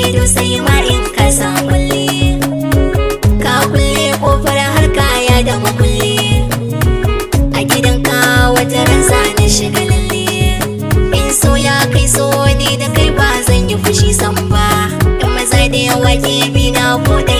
ido sai ma in ka sa kulle. Ka kulle kofar har kaya da makulle. A gidanka wata ran zani shiga lalle. In so ya kai so ni da kai ba zan yi fushi san ba. In maza da yawa ke bi na ko da